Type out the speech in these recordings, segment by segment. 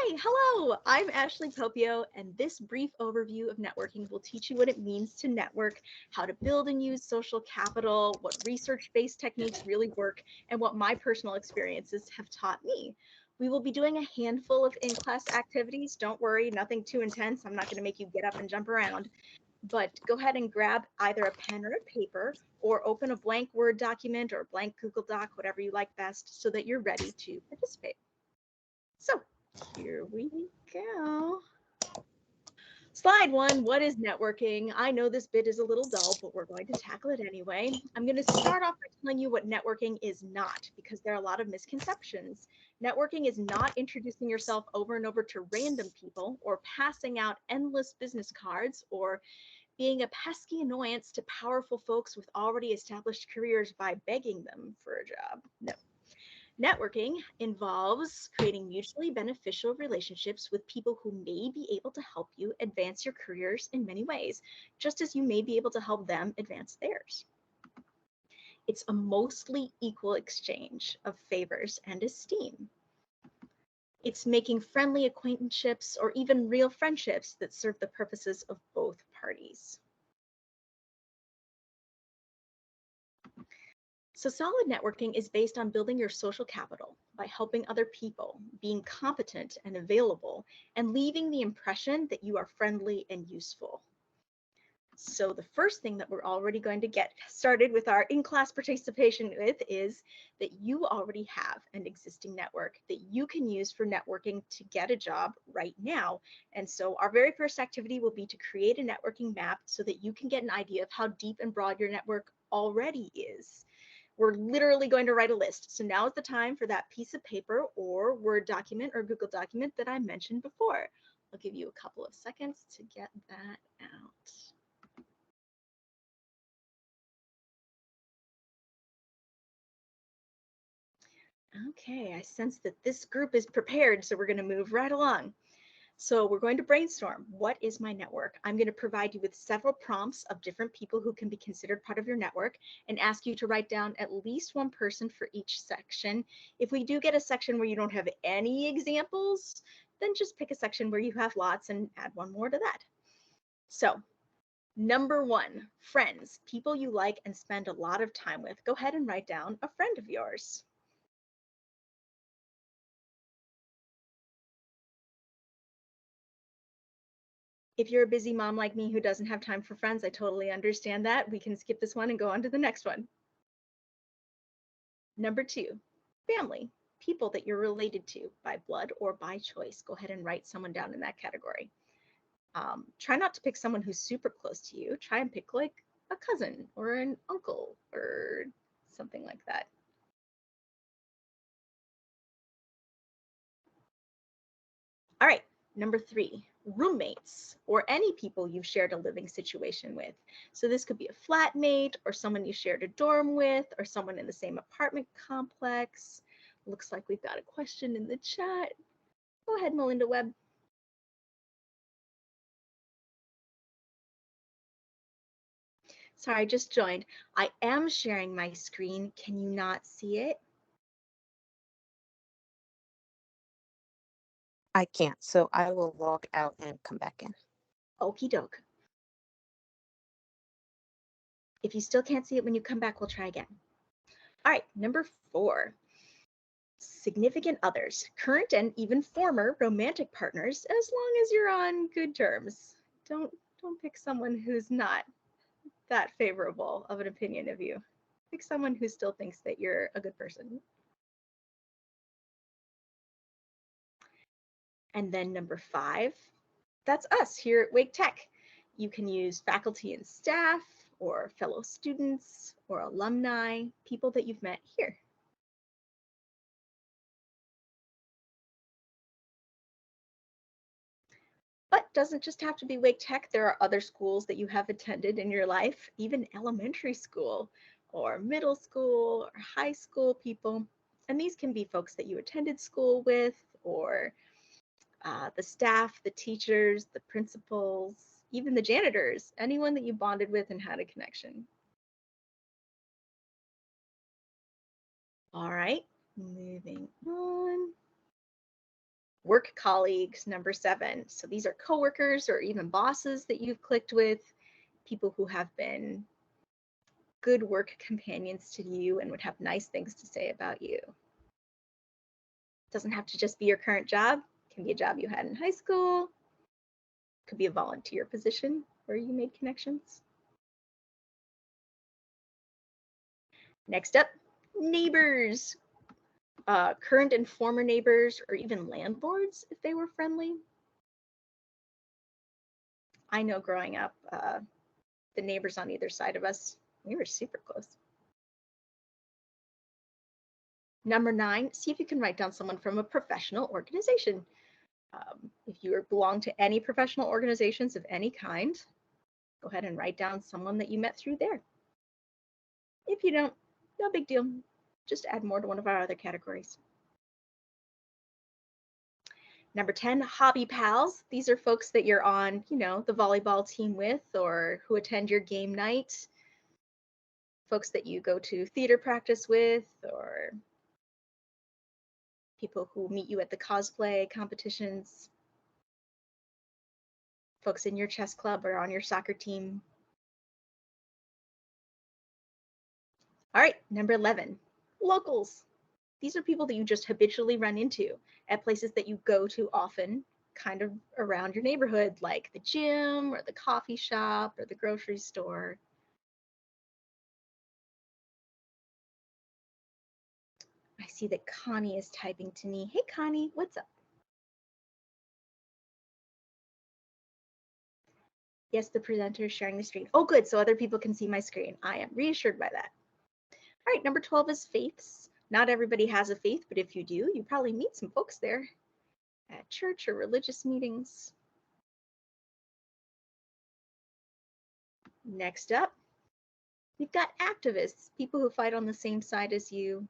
Hi, hello, I'm Ashley Popio, and this brief overview of networking will teach you what it means to network, how to build and use social capital, what research-based techniques really work, and what my personal experiences have taught me. We will be doing a handful of in-class activities. Don't worry, nothing too intense. I'm not going to make you get up and jump around, but go ahead and grab either a pen or a paper or open a blank Word document or a blank Google Doc, whatever you like best, so that you're ready to participate. So here we go. Slide one, what is networking? I know this bit is a little dull, but we're going to tackle it anyway. I'm going to start off by telling you what networking is not, because there are a lot of misconceptions. Networking is not introducing yourself over and over to random people or passing out endless business cards or being a pesky annoyance to powerful folks with already established careers by begging them for a job. No. Networking involves creating mutually beneficial relationships with people who may be able to help you advance your careers in many ways, just as you may be able to help them advance theirs. It's a mostly equal exchange of favors and esteem. It's making friendly acquaintanceships or even real friendships that serve the purposes of both parties. So solid networking is based on building your social capital by helping other people, being competent and available, and leaving the impression that you are friendly and useful. So the first thing that we're already going to get started with our in-class participation with is that you already have an existing network that you can use for networking to get a job right now. And so our very first activity will be to create a networking map so that you can get an idea of how deep and broad your network already is. We're literally going to write a list. So now is the time for that piece of paper or Word document or Google document that I mentioned before. I'll give you a couple of seconds to get that out. Okay, I sense that this group is prepared, so we're going to move right along. So we're going to brainstorm. What is my network? I'm going to provide you with several prompts of different people who can be considered part of your network and ask you to write down at least one person for each section. If we do get a section where you don't have any examples, then just pick a section where you have lots and add one more to that. So number one, friends, people you like and spend a lot of time with. Go ahead and write down a friend of yours. If you're a busy mom like me who doesn't have time for friends, I totally understand that. We can skip this one and go on to the next one. Number two, family, people that you're related to by blood or by choice. Go ahead and write someone down in that category. Try not to pick someone who's super close to you. Try and pick like a cousin or an uncle or something like that. All right, number three, roommates or any people you've shared a living situation with. So this could be a flatmate or someone you shared a dorm with or someone in the same apartment complex. Looks like we've got a question in the chat. Go ahead, Melinda Webb. Sorry, I just joined. I am sharing my screen. Can you not see it? I can't, so I will log out and come back in. Okie doke. If you still can't see it when you come back, we'll try again. All right, number four, significant others, current and even former romantic partners, as long as you're on good terms. Don't pick someone who's not that favorable of an opinion of you. Pick someone who still thinks that you're a good person. And then number five, that's us here at Wake Tech. You can use faculty and staff or fellow students or alumni, people that you've met here. But doesn't just have to be Wake Tech. There are other schools that you have attended in your life, even elementary school or middle school or high school people. And these can be folks that you attended school with or the staff, the teachers, the principals, even the janitors, anyone that you bonded with and had a connection. All right, moving on. Work colleagues, number 7. So these are coworkers or even bosses that you've clicked with, people who have been good work companions to you and would have nice things to say about you. It doesn't have to just be your current job. It can be a job you had in high school. It could be a volunteer position where you made connections. Next up, neighbors. Current and former neighbors, or even landlords if they were friendly. I know growing up, the neighbors on either side of us, we were super close. Number 9, see if you can write down someone from a professional organization. If you belong to any professional organizations of any kind, go ahead and write down someone that you met through there. If you don't, no big deal. Just add more to one of our other categories. Number 10, hobby pals. These are folks that you're on, the volleyball team with, or who attend your game night. Folks that you go to theater practice with, or people who meet you at the cosplay competitions. Folks in your chess club or on your soccer team. All right, number 11, locals. These are people that you just habitually run into at places that you go to often, kind of around your neighborhood, like the gym or the coffee shop or the grocery store. I see that Connie is typing to me. Hey, Connie, what's up? Yes, the presenter is sharing the screen. Oh, good, so other people can see my screen. I am reassured by that. All right, number 12 is faiths. Not everybody has a faith, but if you do, you probably meet some folks there at church or religious meetings. Next up, we've got activists, people who fight on the same side as you.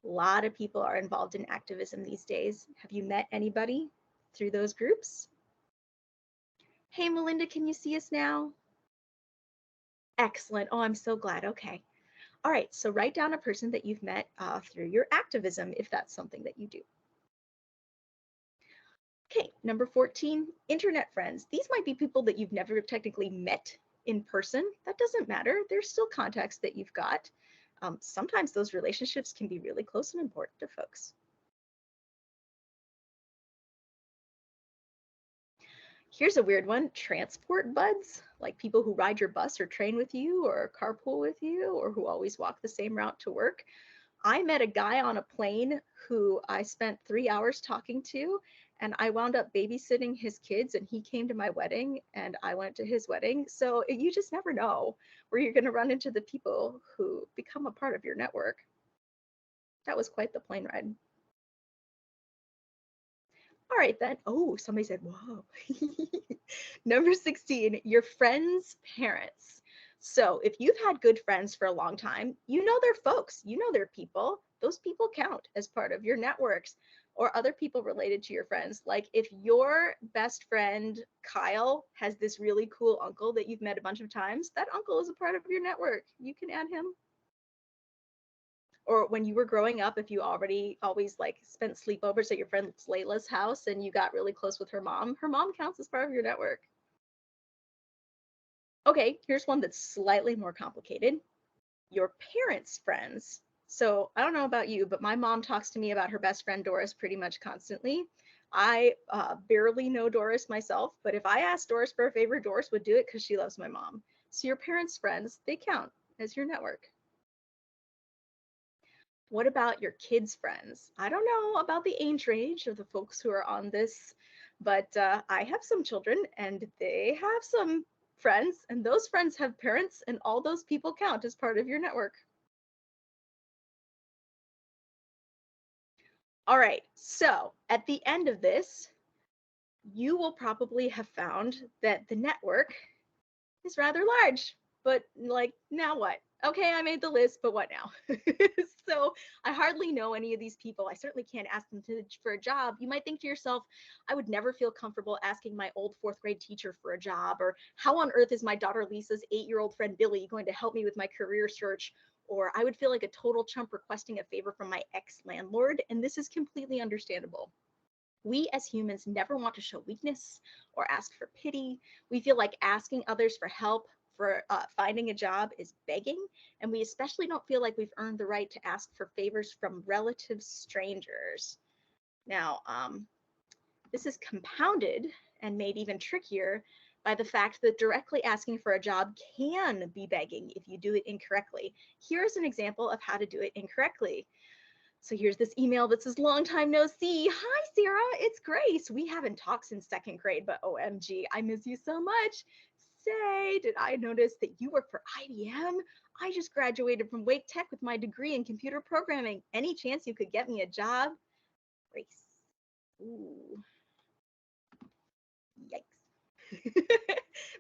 A lot of people are involved in activism these days. Have you met anybody through those groups? Hey, Melinda, can you see us now? Excellent. Oh, I'm so glad. Okay. All right, so write down a person that you've met through your activism, if that's something that you do. Okay, number 14, internet friends. These might be people that you've never technically met in person. That doesn't matter. There's still contacts that you've got. Sometimes those relationships can be really close and important to folks. Here's a weird one, transport buds, like people who ride your bus or train with you or carpool with you or who always walk the same route to work. I met a guy on a plane who I spent 3 hours talking to, and I wound up babysitting his kids, and he came to my wedding and I went to his wedding. So you just never know where you're going to run into the people who become a part of your network. That was quite the plane ride. All right then. Oh, somebody said, whoa. Number 16, your friends' parents. So if you've had good friends for a long time, you know their folks, you know their people. Those people count as part of your networks or other people related to your friends. Like if your best friend, Kyle, has this really cool uncle that you've met a bunch of times, that uncle is a part of your network. You can add him. Or when you were growing up, if you always like spent sleepovers at your friend Layla's house and you got really close with her mom counts as part of your network. Okay, here's one that's slightly more complicated. Your parents' friends. So I don't know about you, but my mom talks to me about her best friend Doris pretty much constantly. I barely know Doris myself, but if I asked Doris for a favor, Doris would do it because she loves my mom. So your parents' friends, they count as your network. What about your kids' friends? I don't know about the age range of the folks who are on this, but I have some children and they have some friends, and those friends have parents, and all those people count as part of your network. All right, so at the end of this, you will probably have found that the network is rather large, but like, now what? Okay, I made the list, but what now? So I hardly know any of these people. I certainly can't ask them for a job. You might think to yourself, I would never feel comfortable asking my old 4th grade teacher for a job, or how on earth is my daughter Lisa's 8-year-old friend Billy going to help me with my career search? Or I would feel like a total chump requesting a favor from my ex-landlord, and this is completely understandable. We as humans never want to show weakness or ask for pity. We feel like asking others for help for finding a job is begging, and we especially don't feel like we've earned the right to ask for favors from relative strangers. Now, this is compounded and made even trickier by the fact that directly asking for a job can be begging if you do it incorrectly. Here's an example of how to do it incorrectly. So here's this email that says, long time no see. Hi, Sarah, it's Grace. We haven't talked since second grade, but OMG, I miss you so much. Say, did I notice that you work for IBM? I just graduated from Wake Tech with my degree in computer programming. Any chance you could get me a job? Grace. Ooh, yikes.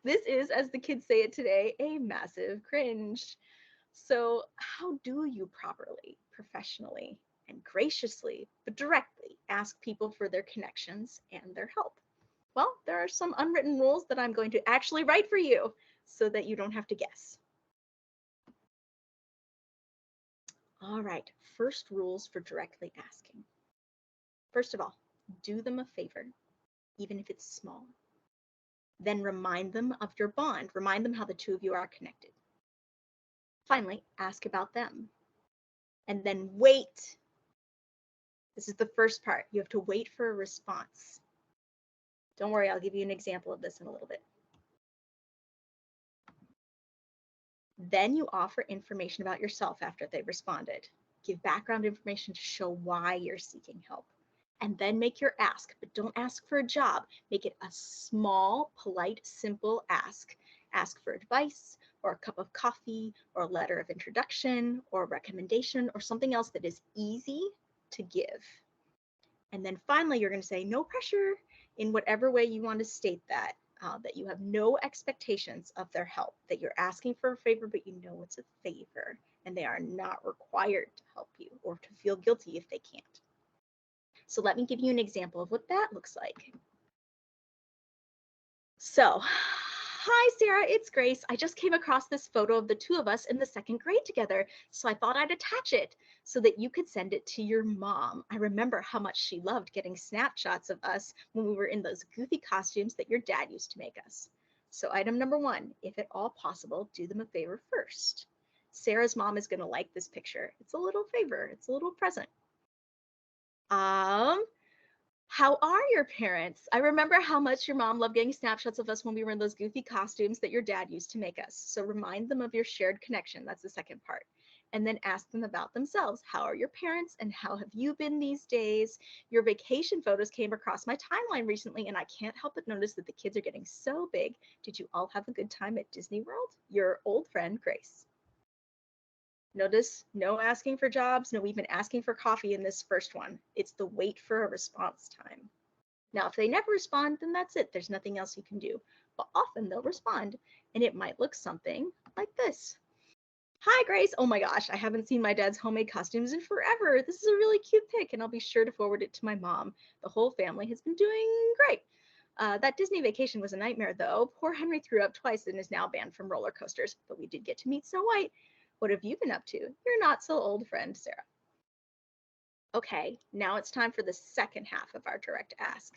This is, as the kids say it today, a massive cringe. So how do you properly, professionally, and graciously, but directly ask people for their connections and their help? Well, there are some unwritten rules that I'm going to actually write for you so that you don't have to guess. All right, first rules for directly asking. First of all, do them a favor, even if it's small. Then remind them of your bond. Remind them how the two of you are connected. Finally, ask about them. And then wait. This is the first part. You have to wait for a response. Don't worry, I'll give you an example of this in a little bit. Then you offer information about yourself after they've responded. Give background information to show why you're seeking help. And then make your ask, but don't ask for a job. Make it a small, polite, simple ask. Ask for advice, or a cup of coffee, or a letter of introduction, or a recommendation, or something else that is easy to give. And then finally, you're going to say no pressure in whatever way you want to state that. That you have no expectations of their help, that you're asking for a favor, but you know it's a favor, and they are not required to help you or to feel guilty if they can't. So let me give you an example of what that looks like. So, hi Sarah, it's Grace. I just came across this photo of the two of us in the second grade together, so I thought I'd attach it so that you could send it to your mom. I remember how much she loved getting snapshots of us when we were in those goofy costumes that your dad used to make us. So item number one, if at all possible, do them a favor first. Sarah's mom is going to like this picture. It's a little favor. It's a little present. How are your parents? I remember how much your mom loved getting snapshots of us when we were in those goofy costumes that your dad used to make us. So remind them of your shared connection. That's the second part. And then ask them about themselves. How are your parents and how have you been these days? Your vacation photos came across my timeline recently and I can't help but notice that the kids are getting so big. Did you all have a good time at Disney World? Your old friend, Grace. Notice no asking for jobs, no even asking for coffee in this first one. It's the wait for a response time. Now, if they never respond, then that's it. There's nothing else you can do. But often they'll respond, and it might look something like this. Hi, Grace. Oh my gosh, I haven't seen my dad's homemade costumes in forever. This is a really cute pic, and I'll be sure to forward it to my mom. The whole family has been doing great. That Disney vacation was a nightmare, though. Poor Henry threw up twice and is now banned from roller coasters, but we did get to meet Snow White. What have you been up to? You're not so old friend, Sarah. Okay, now it's time for the second half of our direct ask.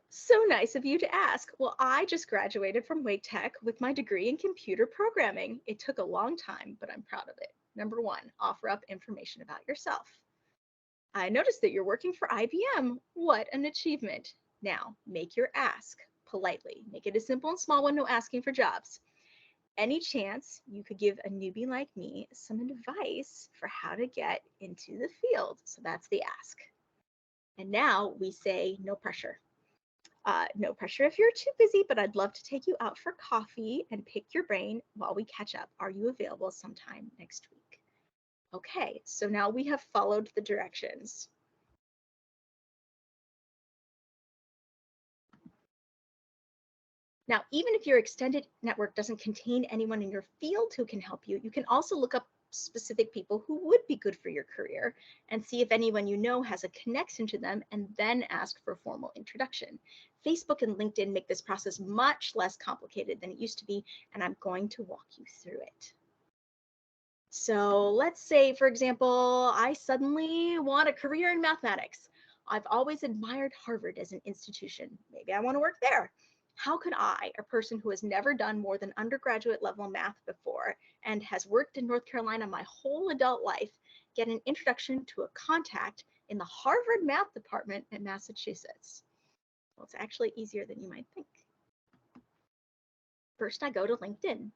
So nice of you to ask. Well, I just graduated from Wake Tech with my degree in computer programming. It took a long time, but I'm proud of it. Number one, offer up information about yourself. I noticed that you're working for IBM. What an achievement. Now, make your ask politely. Make it a simple and small one, no asking for jobs. Any chance you could give a newbie like me some advice for how to get into the field? So that's the ask. And now we say no pressure. No pressure if you're too busy, but I'd love to take you out for coffee and pick your brain while we catch up. Are you available sometime next week? Okay, so now we have followed the directions. Now, even if your extended network doesn't contain anyone in your field who can help you, you can also look up specific people who would be good for your career and see if anyone you know has a connection to them and then ask for a formal introduction. Facebook and LinkedIn make this process much less complicated than it used to be, and I'm going to walk you through it. So let's say, for example, I suddenly want a career in mathematics. I've always admired Harvard as an institution. Maybe I want to work there. How could I, a person who has never done more than undergraduate level math before and has worked in North Carolina my whole adult life, get an introduction to a contact in the Harvard math department in Massachusetts? Well, it's actually easier than you might think. First, I go to LinkedIn.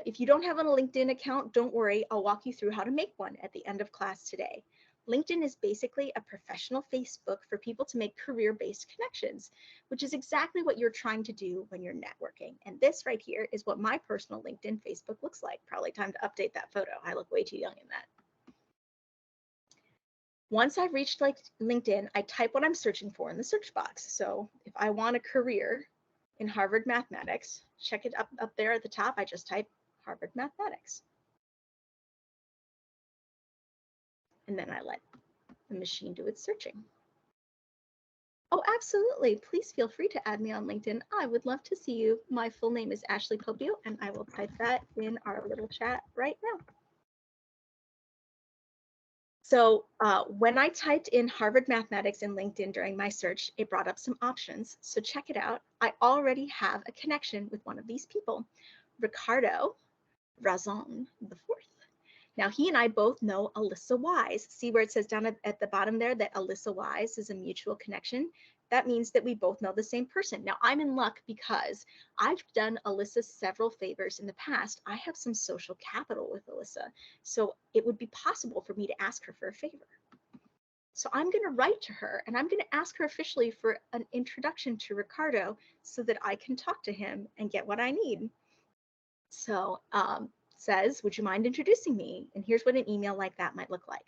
If you don't have a LinkedIn account, don't worry, I'll walk you through how to make one at the end of class today. LinkedIn is basically a professional Facebook for people to make career-based connections, which is exactly what you're trying to do when you're networking. And this right here is what my personal LinkedIn Facebook looks like. Probably time to update that photo. I look way too young in that. Once I've reached LinkedIn, I type what I'm searching for in the search box. So if I want a career in Harvard mathematics, check it up there at the top. I just type Harvard mathematics. And then I let the machine do its searching. Oh, absolutely. Please feel free to add me on LinkedIn. I would love to see you. My full name is Ashley Popio, and I will type that in our little chat right now. So when I typed in Harvard Mathematics in LinkedIn during my search, it brought up some options. So check it out. I already have a connection with one of these people, Ricardo Razon IV. Now, he and I both know Alyssa Wise. See where it says down at the bottom there that Alyssa Wise is a mutual connection? That means that we both know the same person. Now, I'm in luck because I've done Alyssa several favors in the past. I have some social capital with Alyssa, so it would be possible for me to ask her for a favor. So I'm going to write to her and I'm going to ask her officially for an introduction to Ricardo so that I can talk to him and get what I need. So says, would you mind introducing me? And here's what an email like that might look like.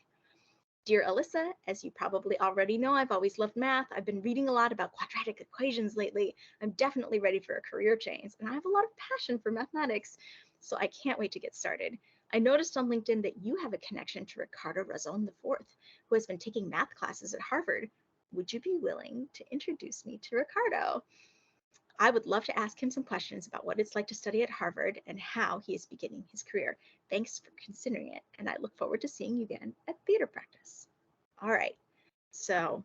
Dear Alyssa, as you probably already know, I've always loved math. I've been reading a lot about quadratic equations lately. I'm definitely ready for a career change, and I have a lot of passion for mathematics, so I can't wait to get started. I noticed on LinkedIn that you have a connection to Ricardo Razon IV, who has been taking math classes at Harvard. Would you be willing to introduce me to Ricardo? I would love to ask him some questions about what it's like to study at Harvard and how he is beginning his career. Thanks for considering it, and I look forward to seeing you again at theater practice. All right, so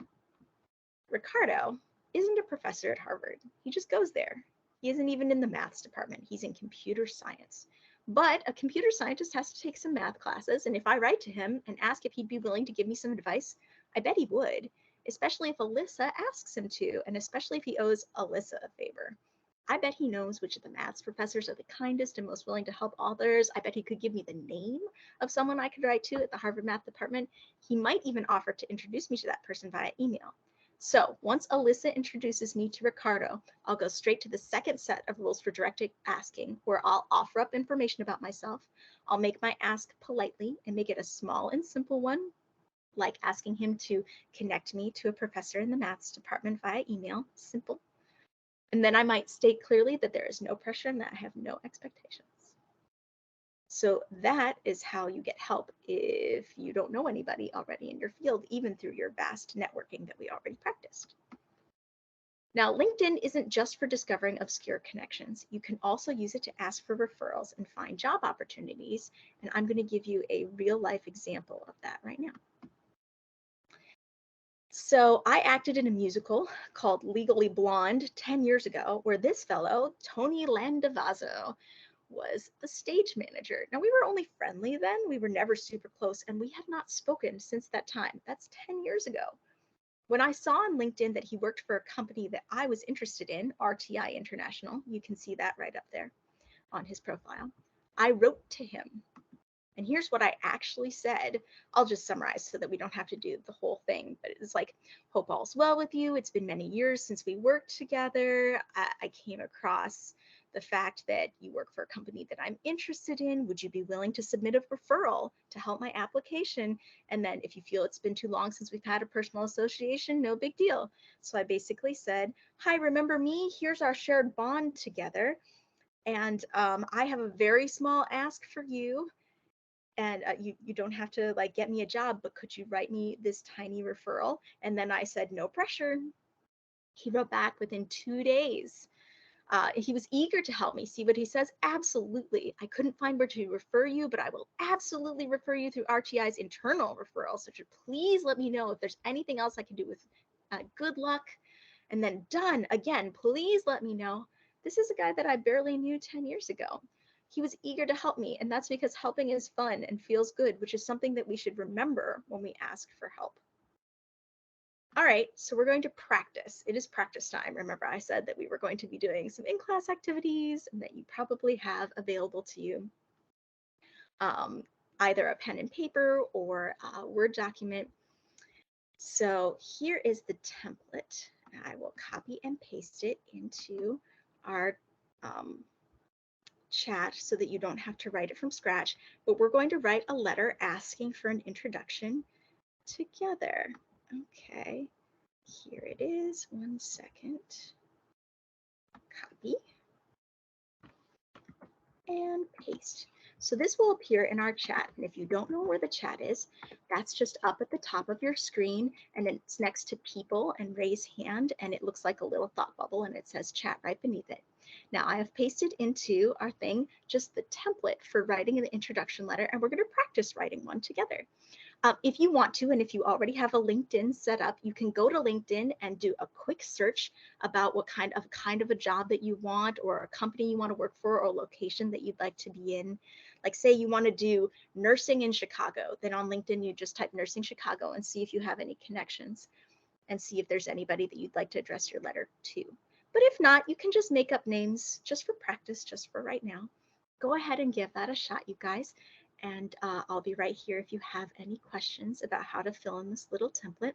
Ricardo isn't a professor at Harvard. He just goes there. He isn't even in the maths department. He's in computer science. But a computer scientist has to take some math classes, and if I write to him and ask if he'd be willing to give me some advice, I bet he would, especially if Alyssa asks him to, and especially if he owes Alyssa a favor. I bet he knows which of the maths professors are the kindest and most willing to help others. I bet he could give me the name of someone I could write to at the Harvard Math Department. He might even offer to introduce me to that person via email. So once Alyssa introduces me to Ricardo, I'll go straight to the second set of rules for direct asking, where I'll offer up information about myself. I'll make my ask politely and make it a small and simple one, like asking him to connect me to a professor in the maths department via email. Simple. And then I might state clearly that there is no pressure and that I have no expectations. So that is how you get help if you don't know anybody already in your field, even through your vast networking that we already practiced. Now, LinkedIn isn't just for discovering obscure connections. You can also use it to ask for referrals and find job opportunities. And I'm going to give you a real life example of that right now. So I acted in a musical called Legally Blonde 10 years ago, where this fellow, Tony Landavazo, was the stage manager. Now, we were only friendly then. We were never super close, and we had not spoken since that time. That's 10 years ago. When I saw on LinkedIn that he worked for a company that I was interested in, RTI International, you can see that right up there on his profile, I wrote to him. And here's what I actually said. I'll just summarize so that we don't have to do the whole thing. But it's like, hope all's well with you. It's been many years since we worked together. I came across the fact that you work for a company that I'm interested in. Would you be willing to submit a referral to help my application? And then if you feel it's been too long since we've had a personal association, no big deal. So I basically said, hi, remember me? Here's our shared bond together. And I have a very small ask for you. And you don't have to like get me a job, but could you write me this tiny referral? And then I said, no pressure. He wrote back within 2 days. He was eager to help me. See what he says? Absolutely. I couldn't find where to refer you, but I will absolutely refer you through RTI's internal referral. So please let me know if there's anything else I can do with good luck. And then done. Again, please let me know. This is a guy that I barely knew 10 years ago. He was eager to help me, and that's because helping is fun and feels good, which is something that we should remember when we ask for help. All right, so we're going to practice. It is practice time. Remember, I said that we were going to be doing some in-class activities and that you probably have available to you either a pen and paper or a Word document. So here is the template. I will copy and paste it into our chat so that you don't have to write it from scratch, but we're going to write a letter asking for an introduction together. Okay. Here it is. 1 second. Copy and paste. So this will appear in our chat. And if you don't know where the chat is, that's just up at the top of your screen, and it's next to people and raise hand, and it looks like a little thought bubble, and it says chat right beneath it. Now I have pasted into our thing just the template for writing an introduction letter, and we're going to practice writing one together. If you want to, and if you already have a LinkedIn set up, you can go to LinkedIn and do a quick search about what kind of a job that you want, or a company you want to work for, or a location that you'd like to be in. Like say you want to do nursing in Chicago, then on LinkedIn you just type nursing Chicago and see if you have any connections and see if there's anybody that you'd like to address your letter to. But if not, you can just make up names just for practice, just for right now. Go ahead and give that a shot, you guys. And I'll be right here if you have any questions about how to fill in this little template.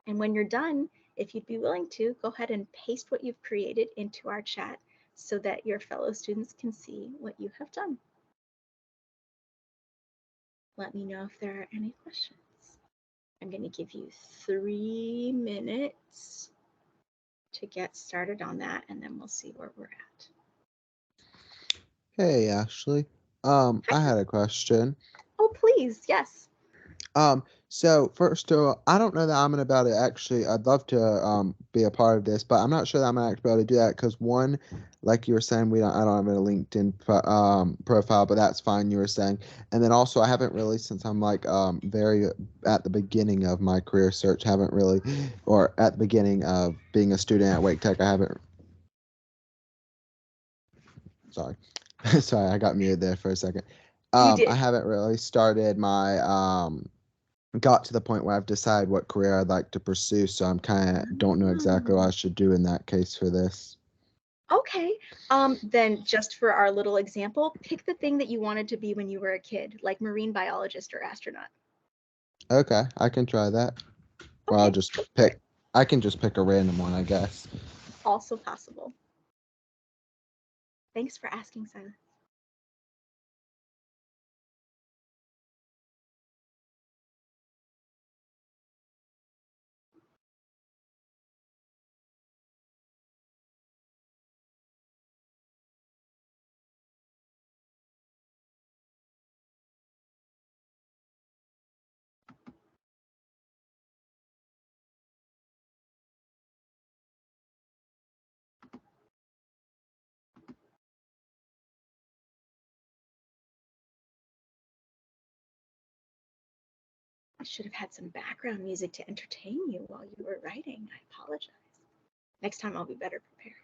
And when you're done, if you'd be willing to, go ahead and paste what you've created into our chat so that your fellow students can see what you have done. Let me know if there are any questions. I'm going to give you 3 minutes to get started on that, and then we'll see where we're at. Hey, Ashley. I had a question. Oh, please, yes. So first of all, I don't know that I'm gonna be able to actually. I'd love to be a part of this, but I'm not sure that I'm gonna actually be able to do that because one, like you were saying, I don't have a LinkedIn profile, but that's fine. You were saying, and then also I haven't really since I'm like very at the beginning of my career search, haven't really, or at the beginning of being a student at Wake Tech, I haven't. Sorry, sorry, I got muted there for a second. You did. I haven't really started my got to the point where I've decided what career I'd like to pursue, so I'm kind of don't know exactly what I should do in that case for this. Okay, then just for our little example, pick the thing that you wanted to be when you were a kid, like marine biologist or astronaut. Okay, I can try that. Or I'll Okay, just go for it. pick. I can just pick a random one, I guess. Also possible. Thanks for asking, Silas. I should have had some background music to entertain you while you were writing. I apologize. Next time I'll be better prepared.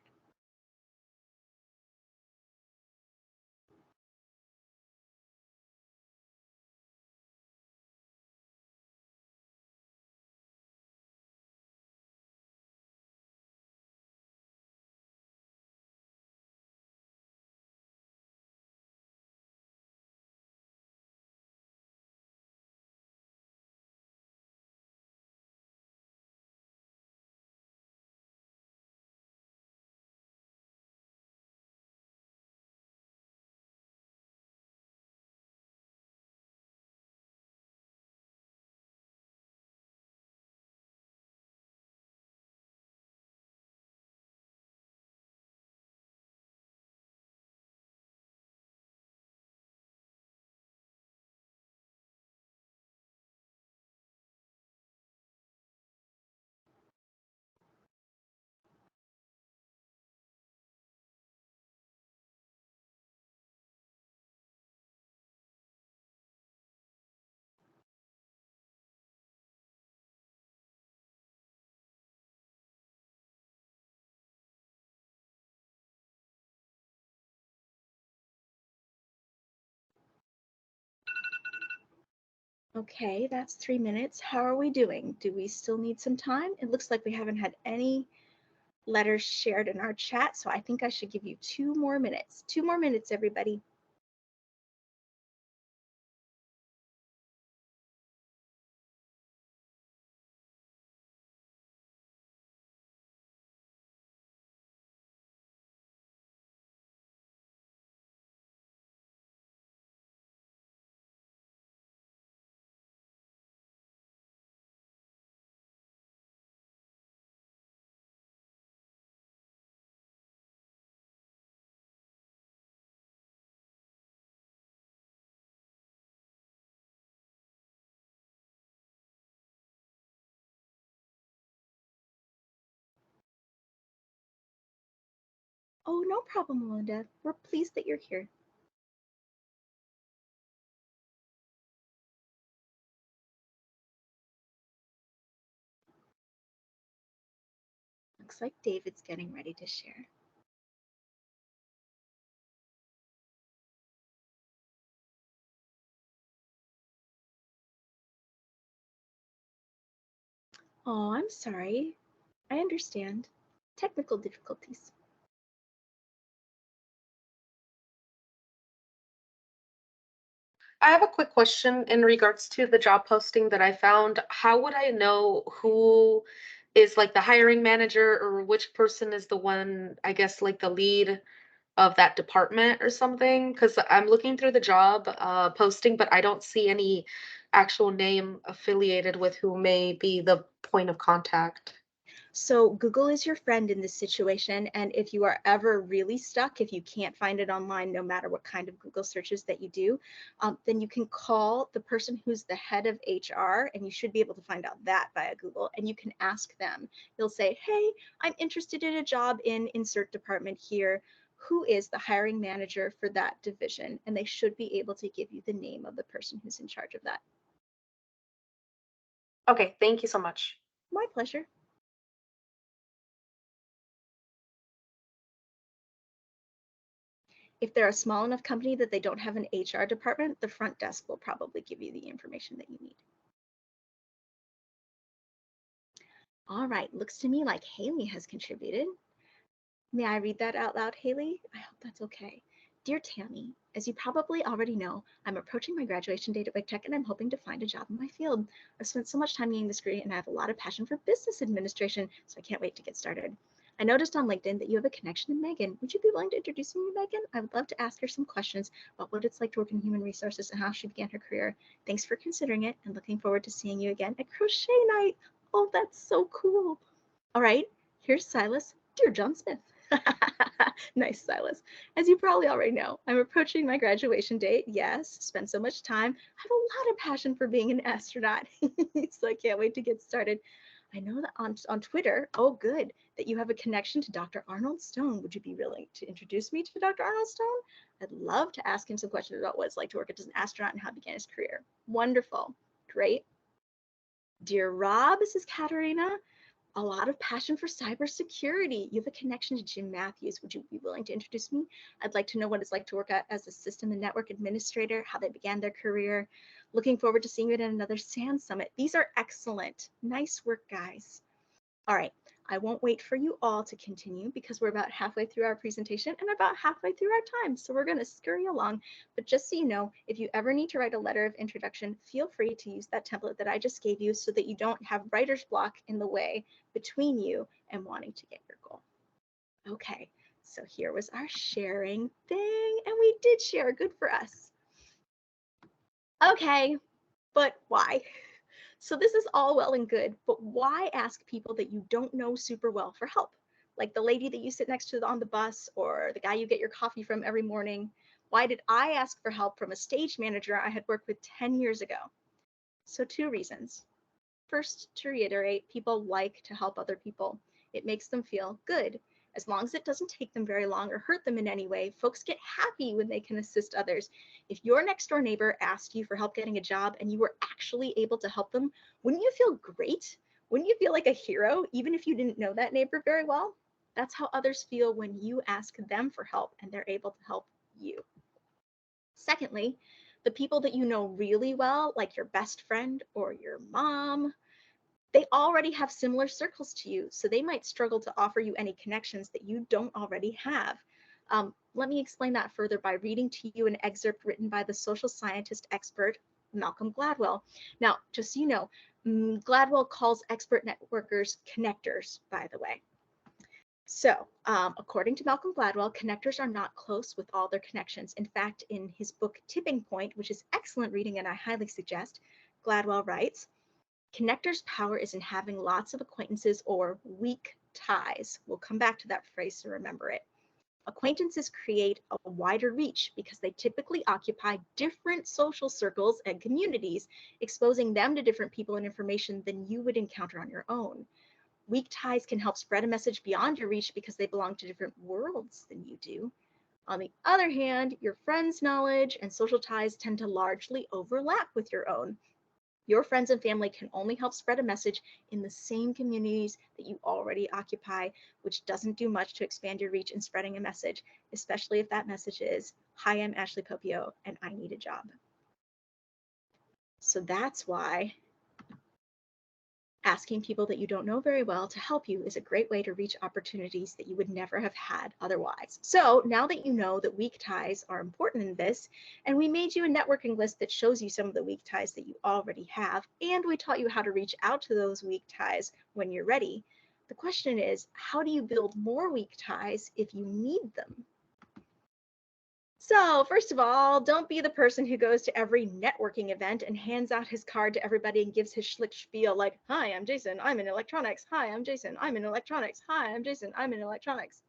Okay, that's 3 minutes. How are we doing? Do we still need some time? It looks like we haven't had any letters shared in our chat, so I think I should give you 2 more minutes. 2 more minutes, everybody. Oh, no problem, Melinda. We're pleased that you're here. Looks like David's getting ready to share. Oh, I'm sorry. I understand. Technical difficulties. I have a quick question in regards to the job posting that I found. How would I know who is like the hiring manager or which person is the one, I guess, like the lead of that department or something? Because I'm looking through the job posting, but I don't see any actual name affiliated with who may be the point of contact. So Google is your friend in this situation. And if you are ever really stuck, if you can't find it online, no matter what kind of Google searches that you do, then you can call the person who's the head of HR, and you should be able to find out that via Google, and you can ask them. They'll say, hey, I'm interested in a job in insert department here. Who is the hiring manager for that division? And they should be able to give you the name of the person who's in charge of that. Okay, thank you so much. My pleasure. If they're a small enough company that they don't have an HR department, the front desk will probably give you the information that you need. All right, looks to me like Haley has contributed. May I read that out loud, Haley? I hope that's okay. Dear Tammy, as you probably already know, I'm approaching my graduation date at Wake Tech and I'm hoping to find a job in my field. I've spent so much time getting this degree and I have a lot of passion for business administration, so I can't wait to get started. I noticed on LinkedIn that you have a connection to Megan. Would you be willing to introduce me to Megan? I would love to ask her some questions about what it's like to work in human resources and how she began her career. Thanks for considering it and looking forward to seeing you again at crochet night. Oh, that's so cool. All right, here's Silas. Dear John Smith. Nice, Silas. As you probably already know, I'm approaching my graduation date. Yes, spent so much time. I have a lot of passion for being an astronaut, so I can't wait to get started. I know that on Twitter, oh good, that you have a connection to Dr. Arnold Stone. Would you be willing to introduce me to Dr. Arnold Stone? I'd love to ask him some questions about what it's like to work as an astronaut and how he began his career. Wonderful. Great. Dear Rob, this is Katerina. A lot of passion for cybersecurity. You have a connection to Jim Matthews. Would you be willing to introduce me? I'd like to know what it's like to work as a system and network administrator, how they began their career. Looking forward to seeing you at another SAN Summit. These are excellent. Nice work, guys. All right, I won't wait for you all to continue because we're about halfway through our presentation and about halfway through our time. So we're going to scurry along. But just so you know, if you ever need to write a letter of introduction, feel free to use that template that I just gave you so that you don't have writer's block in the way between you and wanting to get your goal. Okay, so here was our sharing thing, and we did share. Good for us. Okay, but why? So this is all well and good, but why ask people that you don't know super well for help? Like the lady that you sit next to on the bus or the guy you get your coffee from every morning. Why did I ask for help from a stage manager I had worked with 10 years ago? So 2 reasons. First, to reiterate, people like to help other people. It makes them feel good. As long as it doesn't take them very long or hurt them in any way, folks get happy when they can assist others. If your next door neighbor asked you for help getting a job and you were actually able to help them, wouldn't you feel great? Wouldn't you feel like a hero, even if you didn't know that neighbor very well? That's how others feel when you ask them for help and they're able to help you. Secondly, The people that you know really well, like your best friend or your mom, they already have similar circles to you, so they might struggle to offer you any connections that you don't already have. Let me explain that further by reading to you an excerpt written by the social scientist expert Malcolm Gladwell. Now, just so you know, Gladwell calls expert networkers connectors, by the way. So, according to Malcolm Gladwell, connectors are not close with all their connections. In fact, in his book Tipping Point, which is excellent reading and I highly suggest, Gladwell writes, connectors' power is in having lots of acquaintances or weak ties. We'll come back to that phrase to remember it. Acquaintances create a wider reach because they typically occupy different social circles and communities, exposing them to different people and information than you would encounter on your own. Weak ties can help spread a message beyond your reach because they belong to different worlds than you do. On the other hand, your friends' knowledge and social ties tend to largely overlap with your own. Your friends and family can only help spread a message in the same communities that you already occupy, which doesn't do much to expand your reach in spreading a message, especially if that message is, hi, I'm Ashley Popio and I need a job. So that's why asking people that you don't know very well to help you is a great way to reach opportunities that you would never have had otherwise. So now that you know that weak ties are important in this, and we made you a networking list that shows you some of the weak ties that you already have, and we taught you how to reach out to those weak ties when you're ready, the question is, how do you build more weak ties if you need them? So first of all, don't be the person who goes to every networking event and hands out his card to everybody and gives his schlick spiel like, hi, I'm Jason, I'm in electronics. Hi, I'm Jason, I'm in electronics. Hi, I'm Jason, I'm in electronics.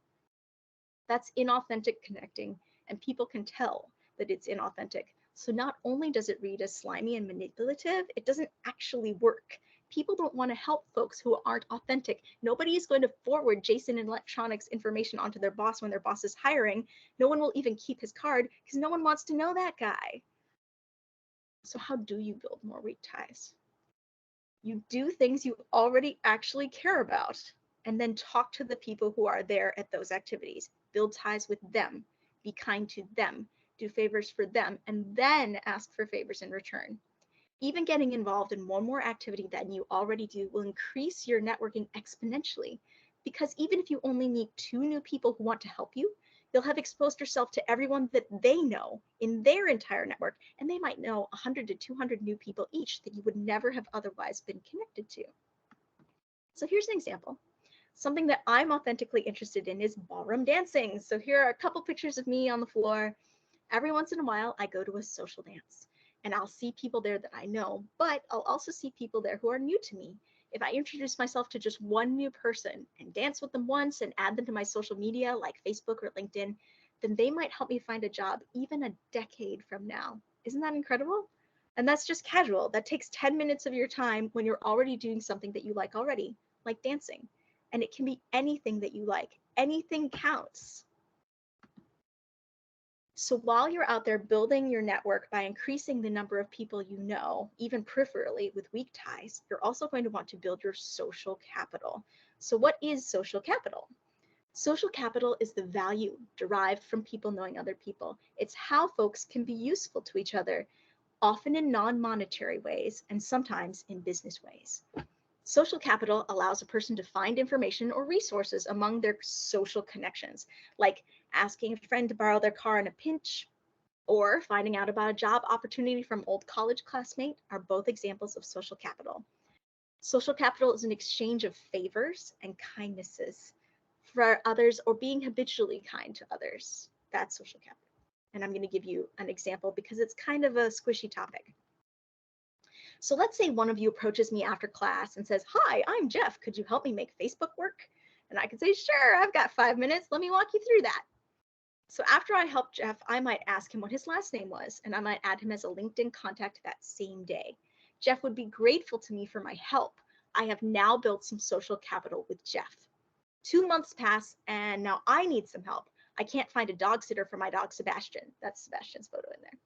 That's inauthentic connecting, and people can tell that it's inauthentic. So not only does it read as slimy and manipulative, it doesn't actually work. People don't want to help folks who aren't authentic. Nobody is going to forward Jason in electronics information onto their boss when their boss is hiring. No one will even keep his card because no one wants to know that guy. So how do you build more weak ties? You do things you already actually care about, and then talk to the people who are there at those activities. Build ties with them, be kind to them, do favors for them, and then ask for favors in return. Even getting involved in one more activity than you already do will increase your networking exponentially, because even if you only meet 2 new people who want to help you, you'll have exposed yourself to everyone that they know in their entire network, and they might know 100 to 200 new people each that you would never have otherwise been connected to. So here's an example. Something that I'm authentically interested in is ballroom dancing. So here are a couple pictures of me on the floor. Every once in a while, I go to a social dance, and I'll see people there that I know, but I'll also see people there who are new to me. If I introduce myself to just one new person and dance with them once and add them to my social media like Facebook or LinkedIn, then they might help me find a job even a decade from now. Isn't that incredible? And that's just casual. That takes 10 minutes of your time when you're already doing something that you like already, like dancing. And it can be anything that you like. Anything counts. So while you're out there building your network by increasing the number of people you know, even peripherally with weak ties, you're also going to want to build your social capital. So what is social capital? Social capital is the value derived from people knowing other people. It's how folks can be useful to each other, often in non-monetary ways and sometimes in business ways. Social capital allows a person to find information or resources among their social connections, like asking a friend to borrow their car in a pinch, or finding out about a job opportunity from an old college classmate are both examples of social capital. Social capital is an exchange of favors and kindnesses for others or being habitually kind to others. That's social capital. And I'm going to give you an example because it's kind of a squishy topic. So let's say one of you approaches me after class and says, hi, I'm Jeff. Could you help me make Facebook work? And I could say, sure, I've got 5 minutes. Let me walk you through that. So after I help Jeff, I might ask him what his last name was, and I might add him as a LinkedIn contact that same day. Jeff would be grateful to me for my help. I have now built some social capital with Jeff. 2 months pass, and now I need some help. I can't find a dog sitter for my dog, Sebastian. That's Sebastian's photo in there.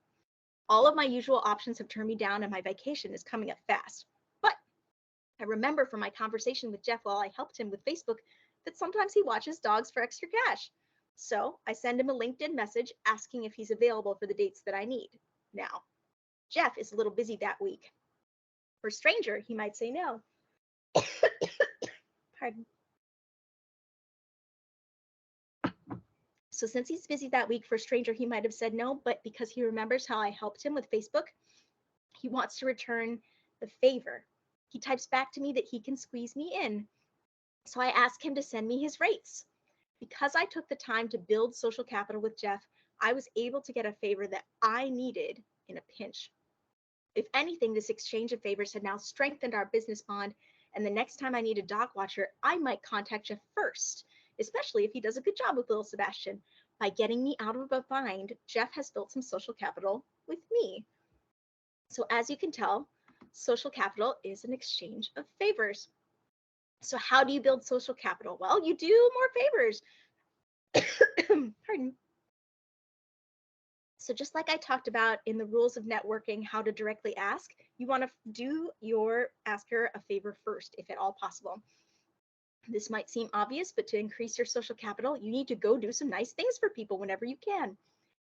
All of my usual options have turned me down and my vacation is coming up fast. But I remember from my conversation with Jeff while I helped him with Facebook that sometimes he watches dogs for extra cash. So I send him a LinkedIn message asking if he's available for the dates that I need. Now, Jeff is a little busy that week. For a stranger, he might say no. Pardon. So since he's busy that week, for a stranger, he might have said no, but because he remembers how I helped him with Facebook, he wants to return the favor. He types back to me that he can squeeze me in. So I ask him to send me his rates. Because I took the time to build social capital with Jeff, I was able to get a favor that I needed in a pinch. If anything, this exchange of favors had now strengthened our business bond, and the next time I need a dog watcher, I might contact Jeff first, especially if he does a good job with little Sebastian. By getting me out of a bind, Jeff has built some social capital with me. So as you can tell, social capital is an exchange of favors. So how do you build social capital? Well, you do more favors. Pardon. So just like I talked about in the rules of networking, how to directly ask, you want to do your asker a favor first, if at all possible. This might seem obvious, but to increase your social capital, you need to go do some nice things for people whenever you can.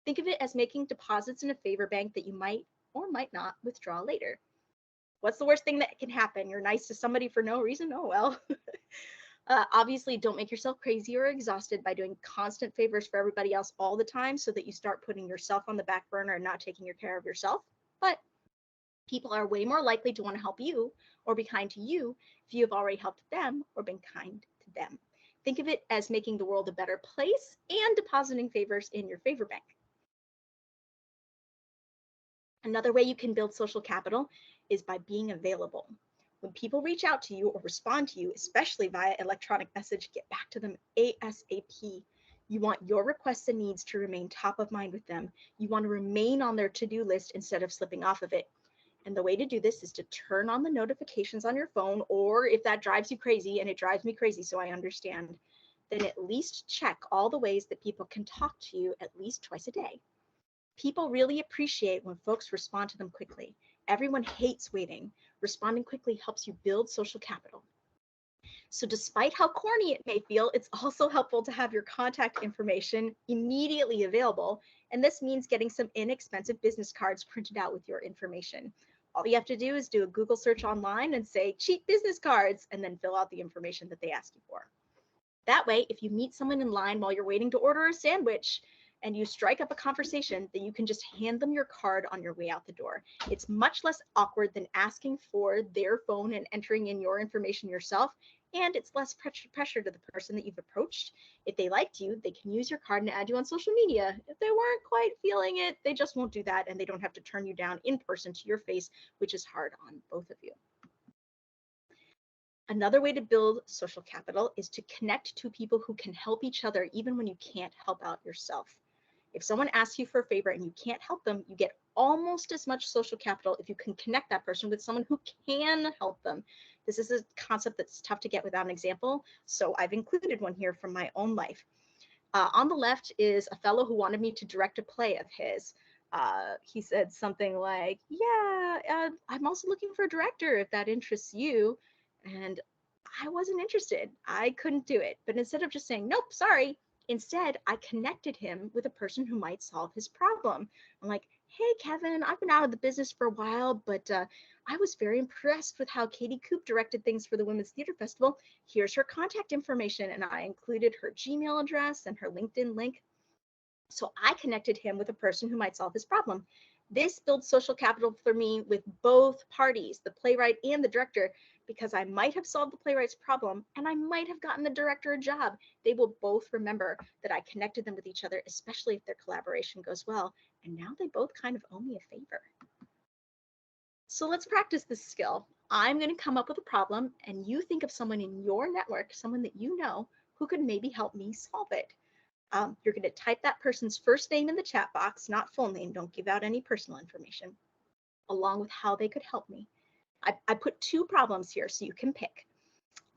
Think of it as making deposits in a favor bank that you might or might not withdraw later. What's the worst thing that can happen? You're nice to somebody for no reason? Oh, well. Obviously, don't make yourself crazy or exhausted by doing constant favors for everybody else all the time so that you start putting yourself on the back burner and not taking care of yourself. But people are way more likely to want to help you or be kind to you if you have already helped them or been kind to them. Think of it as making the world a better place and depositing favors in your favor bank. Another way you can build social capital is by being available. When people reach out to you or respond to you, especially via electronic message, get back to them ASAP. You want your requests and needs to remain top of mind with them. You want to remain on their to-do list instead of slipping off of it. And the way to do this is to turn on the notifications on your phone, or if that drives you crazy, and it drives me crazy, so I understand, then at least check all the ways that people can talk to you at least twice a day. People really appreciate when folks respond to them quickly. Everyone hates waiting. Responding quickly helps you build social capital. So despite how corny it may feel, it's also helpful to have your contact information immediately available. And this means getting some inexpensive business cards printed out with your information. All you have to do is do a Google search online and say cheap business cards, and then fill out the information that they ask you for. That way, if you meet someone in line while you're waiting to order a sandwich, and you strike up a conversation, then you can just hand them your card on your way out the door. It's much less awkward than asking for their phone and entering in your information yourself, and it's less pressure to the person that you've approached. If they liked you, they can use your card and add you on social media. If they weren't quite feeling it, they just won't do that, and they don't have to turn you down in person to your face, which is hard on both of you. Another way to build social capital is to connect to people who can help each other even when you can't help out yourself. If someone asks you for a favor and you can't help them, you get almost as much social capital if you can connect that person with someone who can help them. This is a concept that's tough to get without an example, so I've included one here from my own life. On the left is a fellow who wanted me to direct a play of his. He said something like, yeah, I'm also looking for a director if that interests you. And I wasn't interested. I couldn't do it. But instead of just saying, nope, sorry, instead, I connected him with a person who might solve his problem. I'm like, hey, Kevin, I've been out of the business for a while, but I was very impressed with how Katie Coop directed things for the Women's Theater Festival. Here's her contact information. And I included her Gmail address and her LinkedIn link. So I connected him with a person who might solve his problem. This builds social capital for me with both parties, the playwright and the director, because I might have solved the playwright's problem and I might have gotten the director a job. They will both remember that I connected them with each other, especially if their collaboration goes well. And now they both kind of owe me a favor. So let's practice this skill. I'm going to come up with a problem and you think of someone in your network, someone that you know, who could maybe help me solve it. You're going to type that person's first name in the chat box, not full name. Don't give out any personal information, along with how they could help me. I put two problems here so you can pick.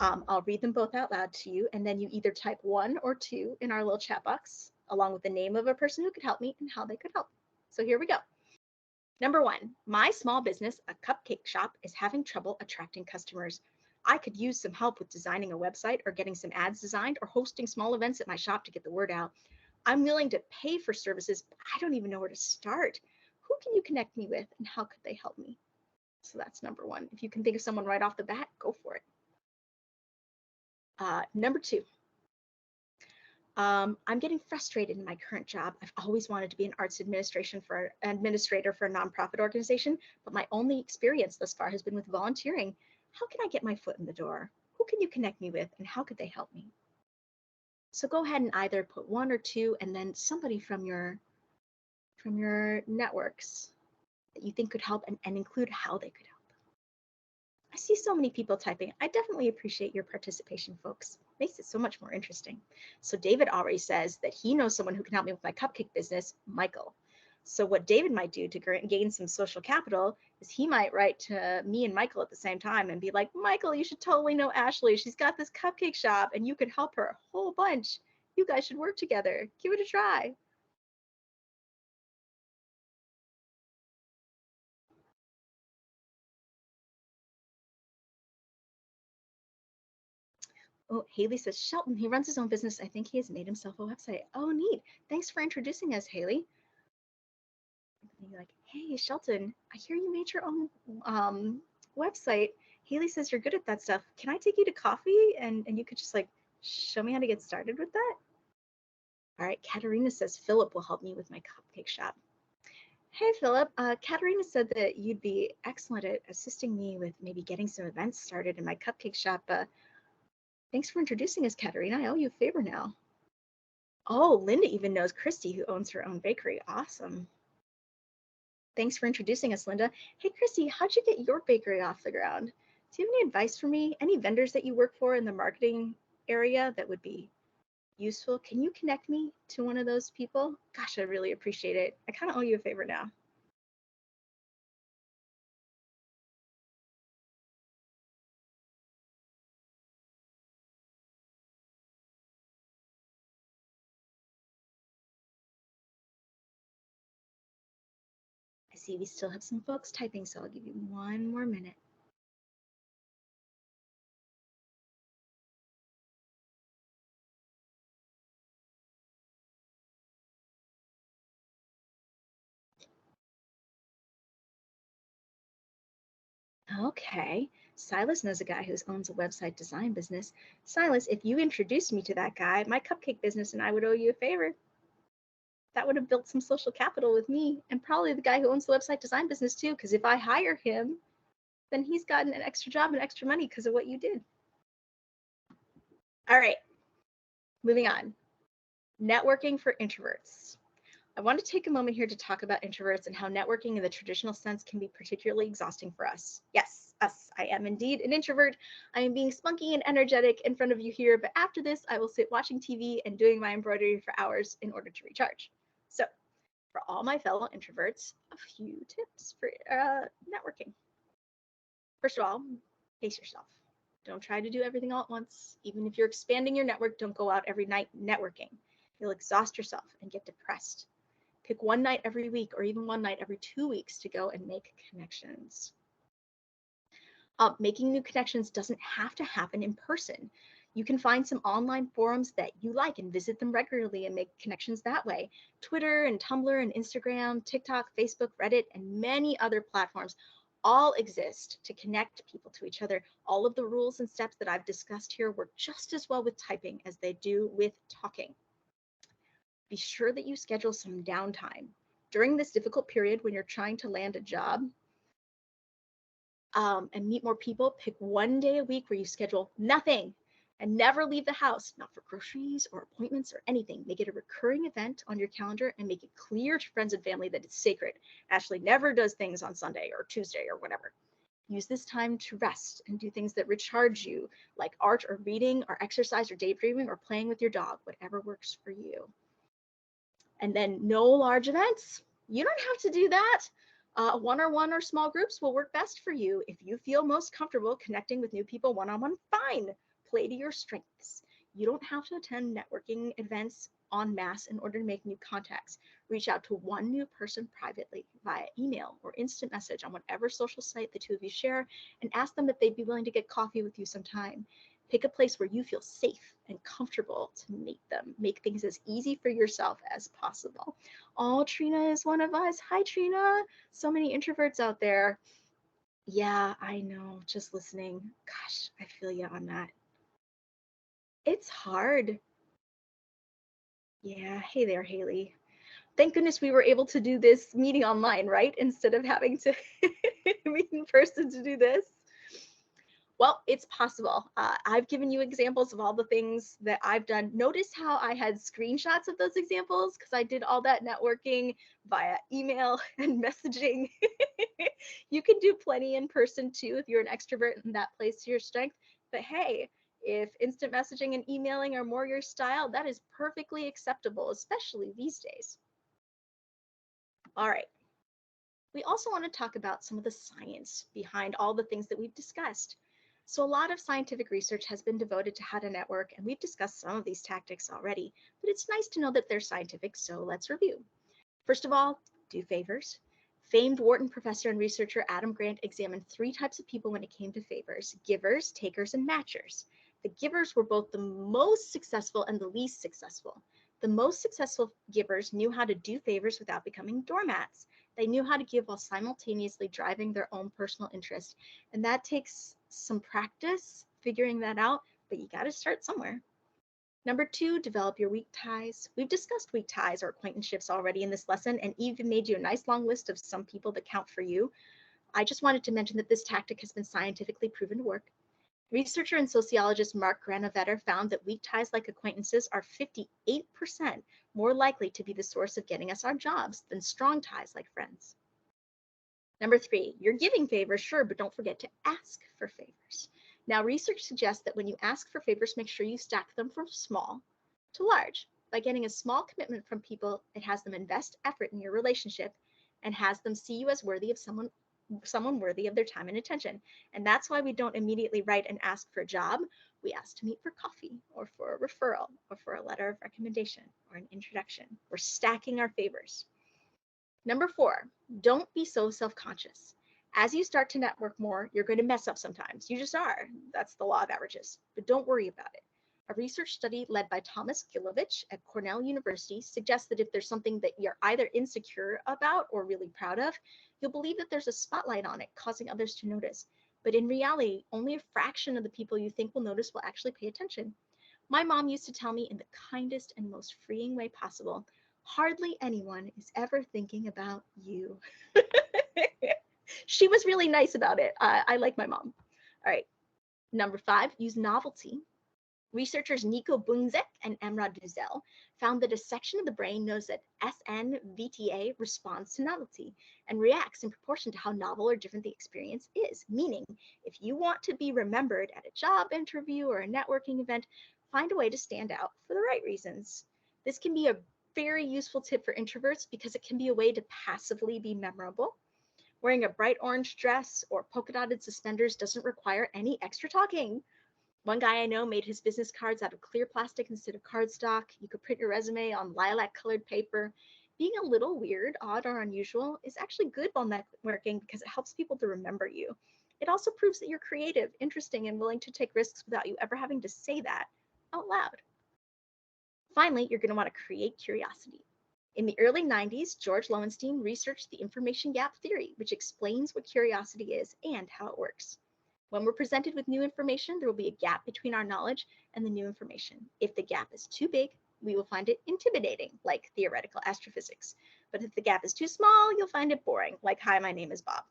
I'll read them both out loud to you, and then you either type 1 or 2 in our little chat box, along with the name of a person who could help me and how they could help. So here we go. Number 1, my small business, a cupcake shop, is having trouble attracting customers. I could use some help with designing a website or getting some ads designed or hosting small events at my shop to get the word out. I'm willing to pay for services, but I don't even know where to start. who can you connect me with and how could they help me? So that's number one. If you can think of someone right off the bat, go for it. Number two, I'm getting frustrated in my current job. I've always wanted to be an arts administrator for a nonprofit organization, but my only experience thus far has been with volunteering. How can I get my foot in the door? Who can you connect me with and how could they help me? So go ahead and either put one or two and then somebody from your networks that you think could help and include how they could help. I see so many people typing. I definitely appreciate your participation, folks. Makes it so much more interesting. So David already says that he knows someone who can help me with my cupcake business, Michael. So what David might do to gain some social capital is he might write to me and Michael at the same time and be like, Michael, you should totally know Ashley. She's got this cupcake shop and you could help her a whole bunch. You guys should work together. Give it a try. Oh, Haley says, Shelton, he runs his own business. I think he has made himself a website. Oh, neat. Thanks for introducing us, Haley. And you're like, hey, Shelton, I hear you made your own website. Haley says you're good at that stuff. Can I take you to coffee? And you could just like show me how to get started with that? All right, Katerina says Philip will help me with my cupcake shop. Hey, Philip. Katerina said that you'd be excellent at assisting me with maybe getting some events started in my cupcake shop. Thanks for introducing us, Katerina. I owe you a favor now. Oh, Linda even knows Christy, who owns her own bakery. Awesome. Thanks for introducing us, Linda. Hey, Christy, how'd you get your bakery off the ground? Do you have any advice for me? Any vendors that you work for in the marketing area that would be useful? Can you connect me to one of those people? Gosh, I really appreciate it. I kind of owe you a favor now. I see we still have some folks typing, so I'll give you one more minute. Okay, Silas knows a guy who owns a website design business. Silas, if you introduced me to that guy, my cupcake business and I would owe you a favor. That would have built some social capital with me and probably the guy who owns the website design business too, because if I hire him, then he's gotten an extra job and extra money because of what you did. All right, moving on. Networking for introverts. I want to take a moment here to talk about introverts and how networking in the traditional sense can be particularly exhausting for us. Yes, us. I am indeed an introvert. I am being spunky and energetic in front of you here, but after this, I will sit watching TV and doing my embroidery for hours in order to recharge. So, for all my fellow introverts, a few tips for networking. First of all, pace yourself. Don't try to do everything all at once. Even if you're expanding your network, don't go out every night networking. You'll exhaust yourself and get depressed. Pick one night every week or even one night every 2 weeks to go and make connections. Making new connections doesn't have to happen in person. You can find some online forums that you like and visit them regularly and make connections that way. Twitter and Tumblr and Instagram, TikTok, Facebook, Reddit, and many other platforms all exist to connect people to each other. All of the rules and steps that I've discussed here work just as well with typing as they do with talking. Be sure that you schedule some downtime. During this difficult period when you're trying to land a job and meet more people, pick one day a week where you schedule nothing and never leave the house, not for groceries or appointments or anything. Make it a recurring event on your calendar and make it clear to friends and family that it's sacred. Ashley never does things on Sunday or Tuesday or whatever. Use this time to rest and do things that recharge you, like art or reading or exercise or daydreaming or playing with your dog, whatever works for you. And then no large events. You don't have to do that. One-on-one or small groups will work best for you. If you feel most comfortable connecting with new people one-on-one, fine. Play to your strengths. You don't have to attend networking events en masse in order to make new contacts. Reach out to one new person privately via email or instant message on whatever social site the two of you share and ask them if they'd be willing to get coffee with you sometime. Pick a place where you feel safe and comfortable to meet them. Make things as easy for yourself as possible. Oh, Trina is one of us. Hi, Trina. So many introverts out there. Yeah, I know. Just listening. Gosh, I feel you on that. It's hard. Yeah. Hey there, Haley. Thank goodness we were able to do this meeting online, right? Instead of having to meet in person to do this. Well, it's possible. I've given you examples of all the things that I've done. Notice how I had screenshots of those examples because I did all that networking via email and messaging. You can do plenty in person too if you're an extrovert and that plays to your strength. But hey, if instant messaging and emailing are more your style, that is perfectly acceptable, especially these days. All right. We also want to talk about some of the science behind all the things that we've discussed. So a lot of scientific research has been devoted to how to network, and we've discussed some of these tactics already, but it's nice to know that they're scientific, so let's review. First of all, do favors. Famed Wharton professor and researcher Adam Grant examined 3 types of people when it came to favors: givers, takers, and matchers. The givers were both the most successful and the least successful. The most successful givers knew how to do favors without becoming doormats. They knew how to give while simultaneously driving their own personal interest. And that takes some practice figuring that out, but you got to start somewhere. Number 2, develop your weak ties. We've discussed weak ties or acquaintanceships already in this lesson and even made you a nice long list of some people that count for you. I just wanted to mention that this tactic has been scientifically proven to work. Researcher and sociologist Mark Granovetter found that weak ties like acquaintances are 58% more likely to be the source of getting us our jobs than strong ties like friends. Number 3, you're giving favors, sure, but don't forget to ask for favors. Now, research suggests that when you ask for favors, make sure you stack them from small to large. By getting a small commitment from people, it has them invest effort in your relationship and has them see you as worthy of someone worthy of their time and attention. And that's why we don't immediately write and ask for a job. We ask to meet for coffee or for a referral or for a letter of recommendation or an introduction. We're stacking our favors. Number 4, don't be so self-conscious. As you start to network more, you're going to mess up sometimes. You just are. That's the law of averages. But don't worry about it. A research study led by Thomas Gilovich at Cornell University suggests that if there's something that you're either insecure about or really proud of, you'll believe that there's a spotlight on it, causing others to notice. But in reality, only a fraction of the people you think will notice will actually pay attention. My mom used to tell me in the kindest and most freeing way possible, hardly anyone is ever thinking about you. She was really nice about it. I like my mom. All right. Number 5, use novelty. Researchers Nico Bunzek and Emrah Duzel found that a section of the brain knows that SNVTA responds to novelty and reacts in proportion to how novel or different the experience is. Meaning, if you want to be remembered at a job interview or a networking event, find a way to stand out for the right reasons. This can be a very useful tip for introverts because it can be a way to passively be memorable. Wearing a bright orange dress or polka dotted suspenders doesn't require any extra talking. One guy I know made his business cards out of clear plastic instead of cardstock. You could print your resume on lilac colored paper. Being a little weird, odd, or unusual is actually good while networking because it helps people to remember you. It also proves that you're creative, interesting, and willing to take risks without you ever having to say that out loud. Finally, you're going to want to create curiosity. In the early 90s, George Lowenstein researched the information gap theory, which explains what curiosity is and how it works. When we're presented with new information, there will be a gap between our knowledge and the new information. If the gap is too big, we will find it intimidating, like theoretical astrophysics. But if the gap is too small, you'll find it boring, like, hi, my name is Bob.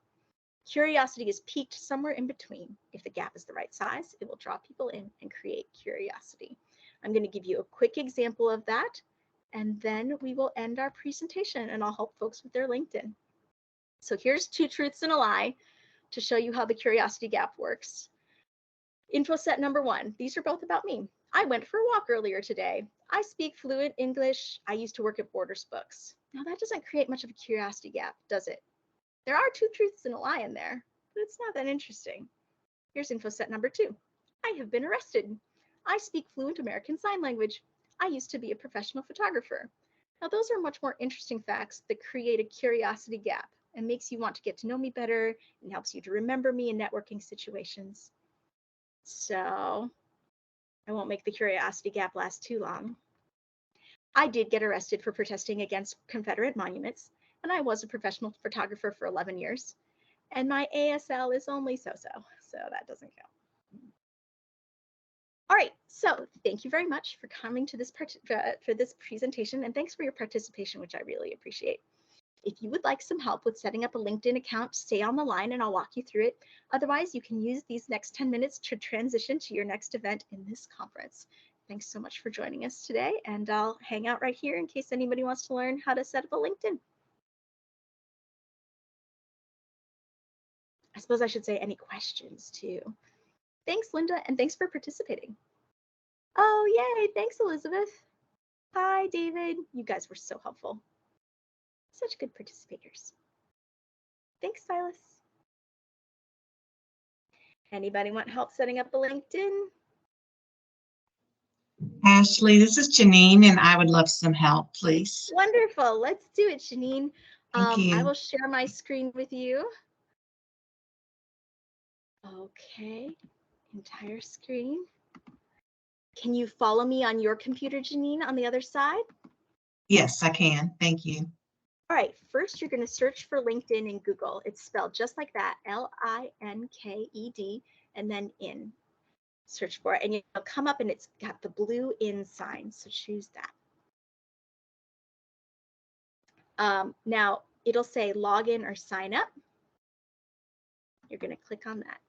Curiosity is peaked somewhere in between. If the gap is the right size, it will draw people in and create curiosity. I'm going to give you a quick example of that, and then we will end our presentation, and I'll help folks with their LinkedIn. So here's 2 truths and a lie to show you how the curiosity gap works. Info set number 1. These are both about me. I went for a walk earlier today. I speak fluent English. I used to work at Borders Books. Now that doesn't create much of a curiosity gap, does it? There are 2 truths and a lie in there, but it's not that interesting. Here's info set number 2. I have been arrested. I speak fluent American Sign Language. I used to be a professional photographer. Now those are much more interesting facts that create a curiosity gap and makes you want to get to know me better and helps you to remember me in networking situations. So I won't make the curiosity gap last too long. I did get arrested for protesting against Confederate monuments, and I was a professional photographer for 11 years. And my ASL is only so-so, so that doesn't count. All right, so thank you very much for coming to this for this presentation, and thanks for your participation, which I really appreciate. If you would like some help with setting up a LinkedIn account, stay on the line and I'll walk you through it. Otherwise, you can use these next 10 minutes to transition to your next event in this conference. Thanks so much for joining us today, and I'll hang out right here in case anybody wants to learn how to set up a LinkedIn. I suppose I should say any questions too. Thanks, Linda, and thanks for participating. Oh, yay, thanks, Elizabeth. Hi, David. You guys were so helpful. Such good participators. Thanks, Silas. Anybody want help setting up a LinkedIn? Ashley, this is Janine, and I would love some help, please. Wonderful. Let's do it, Janine. Thank you. I will share my screen with you. Okay, entire screen. Can you follow me on your computer, Janine, on the other side? Yes, I can. Thank you. All right, first you're going to search for LinkedIn in Google. It's spelled just like that, Linked, and then in. Search for it, and you'll come up and it's got the blue in sign, so choose that. Now, it'll say login or sign up. You're going to click on that.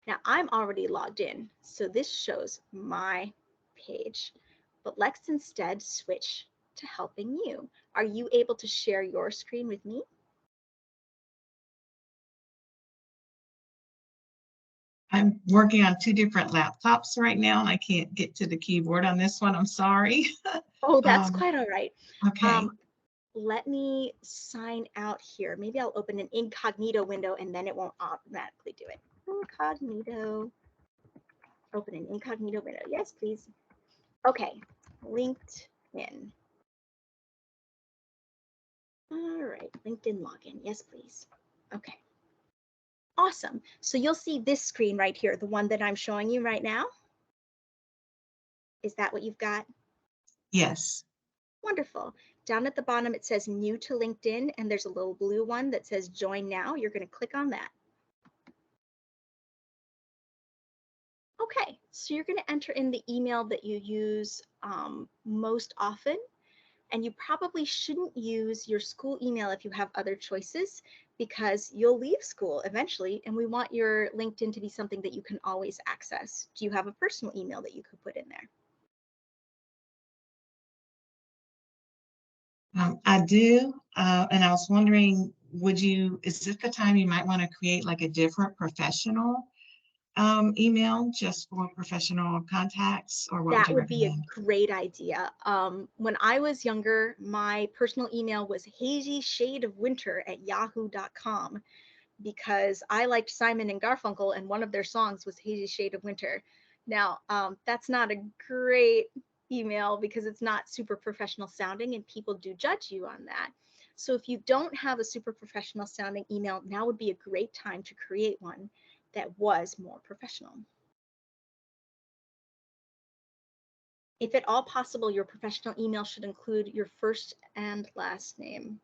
Now, I'm already logged in, so this shows my page, but let's instead switch to helping you. Are you able to share your screen with me? I'm working on 2 different laptops right now, and I can't get to the keyboard on this one. I'm sorry. Oh, that's quite all right. Okay. Let me sign out here. Maybe I'll open an incognito window and then it won't automatically do it. Incognito. Open an incognito window. Yes, please. Okay, LinkedIn. All right, LinkedIn login. Yes, please. Okay. Awesome. So you'll see this screen right here, the one that I'm showing you right now. Is that what you've got? Yes. Wonderful. Down at the bottom, it says new to LinkedIn, and there's a little blue one that says join now. You're going to click on that. Okay, so you're going to enter in the email that you use most often, and you probably shouldn't use your school email if you have other choices, because you'll leave school eventually, and we want your LinkedIn to be something that you can always access. Do you have a personal email that you could put in there? I do, and I was wondering, is this the time you might want to create like a different professional email just for professional contacts, or what That would would you be a recommend? great idea. When I was younger, my personal email was hazyshadeofwinter@yahoo.com because I liked Simon and Garfunkel, and one of their songs was Hazy Shade of Winter. Now, that's not a great email because it's not super professional sounding and people do judge you on that. So if you don't have a super professional sounding email, now would be a great time to create one that was more professional. If at all possible, your professional email should include your first and last name.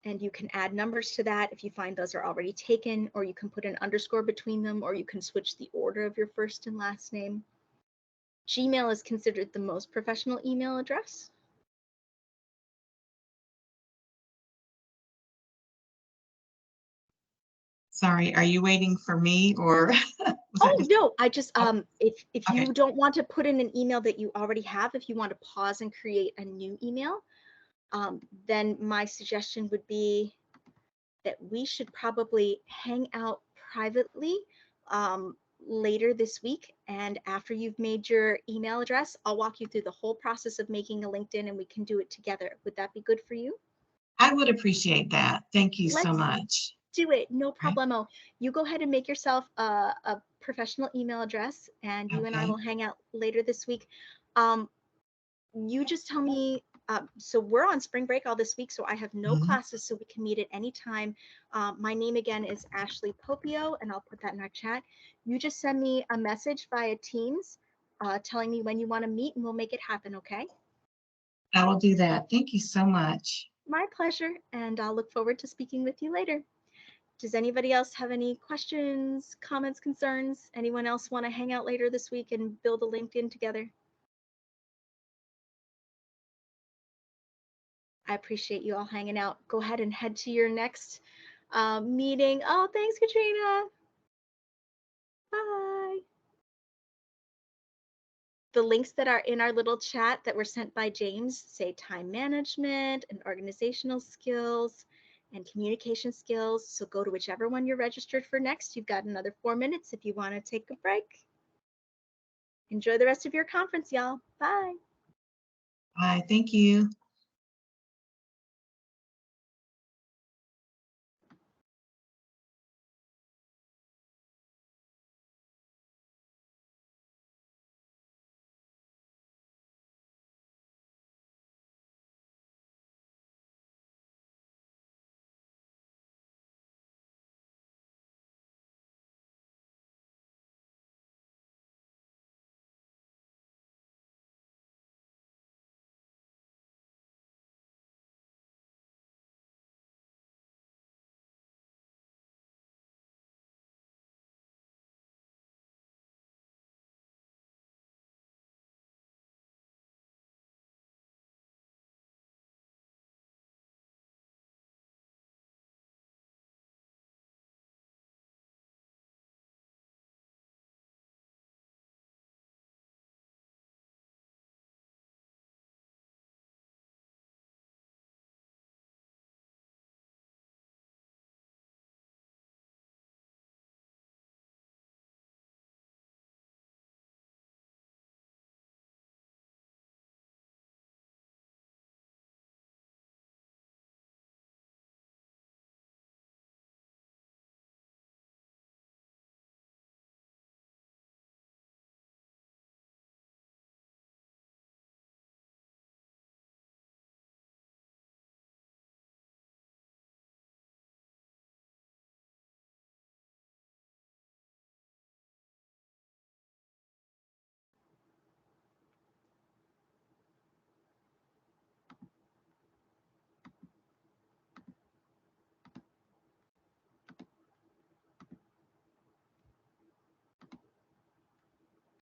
And you can add numbers to that if you find those are already taken, or you can put an underscore between them, or you can switch the order of your first and last name. Gmail is considered the most professional email address. Sorry, are you waiting for me, or? Oh, no, I just, if Okay. you don't want to put in an email that you already have, if you want to pause and create a new email, then my suggestion would be that we should probably hang out privately later this week. And after you've made your email address, I'll walk you through the whole process of making a LinkedIn and we can do it together. Would that be good for you? I would appreciate that. Thank you so Let's much. do it. No Okay. problemo. You go ahead and make yourself a professional email address, and you and I Okay. will hang out later this week. You just tell me So we're on spring break all this week, so I have no Mhm. classes, so we can meet at any time. My name again is Ashley Popio, and I'll put that in our chat. You just send me a message via Teams telling me when you want to meet, and we'll make it happen, okay? I will do that. Thank you so much. My pleasure, and I'll look forward to speaking with you later. Does anybody else have any questions, comments, concerns? Anyone else want to hang out later this week and build a LinkedIn together? I appreciate you all hanging out. Go ahead and head to your next meeting. Oh, thanks, Katrina. Bye. The links that are in our little chat that were sent by James say time management and organizational skills and communication skills. So go to whichever one you're registered for next. You've got another 4 minutes if you want to take a break. Enjoy the rest of your conference, y'all. Bye. Bye. Thank you.